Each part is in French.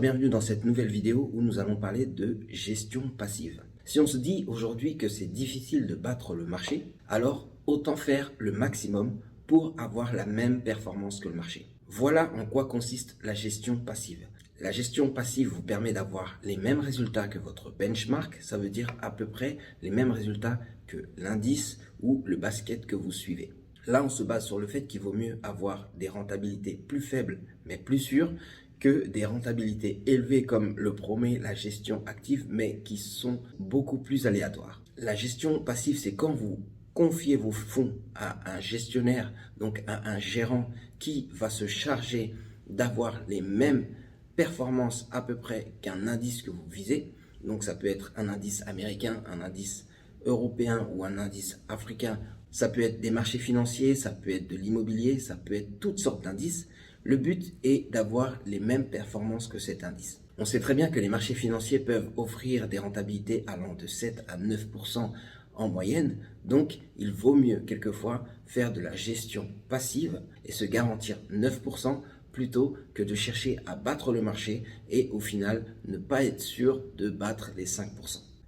Bienvenue dans cette nouvelle vidéo où nous allons parler de gestion passive. Si on se dit aujourd'hui que c'est difficile de battre le marché, alors autant faire le maximum pour avoir la même performance que le marché. Voilà en quoi consiste la gestion passive. La gestion passive vous permet d'avoir les mêmes résultats que votre benchmark, ça veut dire à peu près les mêmes résultats que l'indice ou le basket que vous suivez. Là, on se base sur le fait qu'il vaut mieux avoir des rentabilités plus faibles mais plus sûres que des rentabilités élevées comme le promet la gestion active mais qui sont beaucoup plus aléatoires. La gestion passive, c'est quand vous confiez vos fonds à un gestionnaire, donc à un gérant qui va se charger d'avoir les mêmes performances à peu près qu'un indice que vous visez. Donc ça peut être un indice américain, un indice européen ou un indice africain. Ça peut être des marchés financiers, ça peut être de l'immobilier, ça peut être toutes sortes d'indices. Le but est d'avoir les mêmes performances que cet indice. On sait très bien que les marchés financiers peuvent offrir des rentabilités allant de 7 à 9% en moyenne. Donc, il vaut mieux quelquefois faire de la gestion passive et se garantir 9% plutôt que de chercher à battre le marché et au final ne pas être sûr de battre les 5%.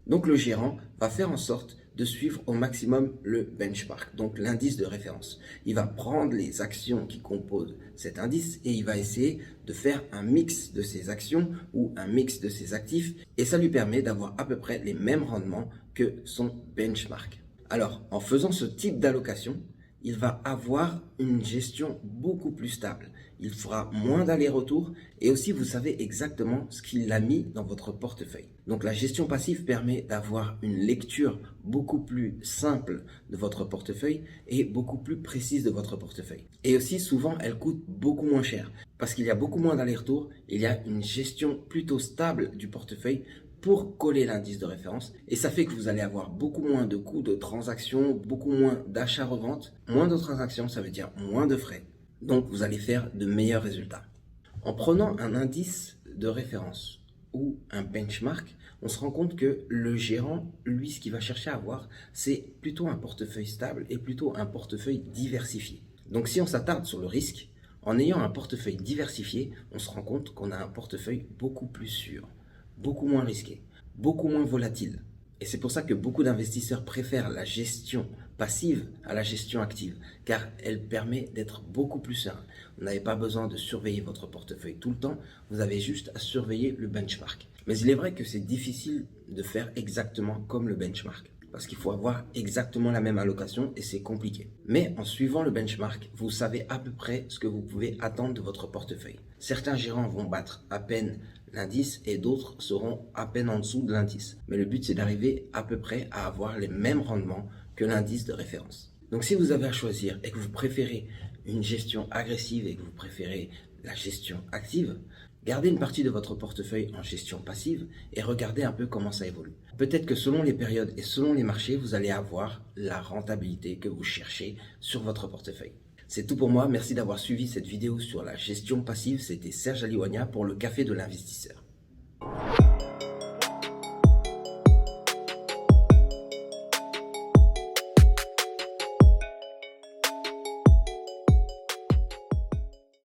Donc le gérant va faire en sorte de suivre au maximum le benchmark, donc l'indice de référence. Il va prendre les actions qui composent cet indice et il va essayer de faire un mix de ces actions ou un mix de ces actifs et ça lui permet d'avoir à peu près les mêmes rendements que son benchmark. Alors, en faisant ce type d'allocation, il va avoir une gestion beaucoup plus stable. Il fera moins d'allers-retours et aussi vous savez exactement ce qu'il a mis dans votre portefeuille. Donc la gestion passive permet d'avoir une lecture beaucoup plus simple de votre portefeuille et beaucoup plus précise de votre portefeuille. Et aussi souvent elle coûte beaucoup moins cher parce qu'il y a beaucoup moins d'allers-retours, il y a une gestion plutôt stable du portefeuille pour coller l'indice de référence et ça fait que vous allez avoir beaucoup moins de coûts de transaction, beaucoup moins d'achats-reventes. Moins de transactions, ça veut dire moins de frais. Donc vous allez faire de meilleurs résultats. En prenant un indice de référence ou un benchmark, on se rend compte que le gérant, lui, ce qu'il va chercher à avoir, c'est plutôt un portefeuille stable et plutôt un portefeuille diversifié. Donc si on s'attarde sur le risque, en ayant un portefeuille diversifié, on se rend compte qu'on a un portefeuille beaucoup plus sûr, beaucoup moins risqué, beaucoup moins volatile. Et c'est pour ça que beaucoup d'investisseurs préfèrent la gestion passive à la gestion active, car elle permet d'être beaucoup plus serein. Vous n'avez pas besoin de surveiller votre portefeuille tout le temps, vous avez juste à surveiller le benchmark. Mais il est vrai que c'est difficile de faire exactement comme le benchmark, parce qu'il faut avoir exactement la même allocation et c'est compliqué. Mais en suivant le benchmark, vous savez à peu près ce que vous pouvez attendre de votre portefeuille. Certains gérants vont battre à peine l'indice et d'autres seront à peine en dessous de l'indice. Mais le but c'est d'arriver à peu près à avoir les mêmes rendements que l'indice de référence. Donc si vous avez à choisir et que vous préférez une gestion agressive et que vous préférez la gestion active, gardez une partie de votre portefeuille en gestion passive et regardez un peu comment ça évolue. Peut-être que selon les périodes et selon les marchés, vous allez avoir la rentabilité que vous cherchez sur votre portefeuille. C'est tout pour moi, merci d'avoir suivi cette vidéo sur la gestion passive, c'était Serge Aliwania pour le Café de l'investisseur.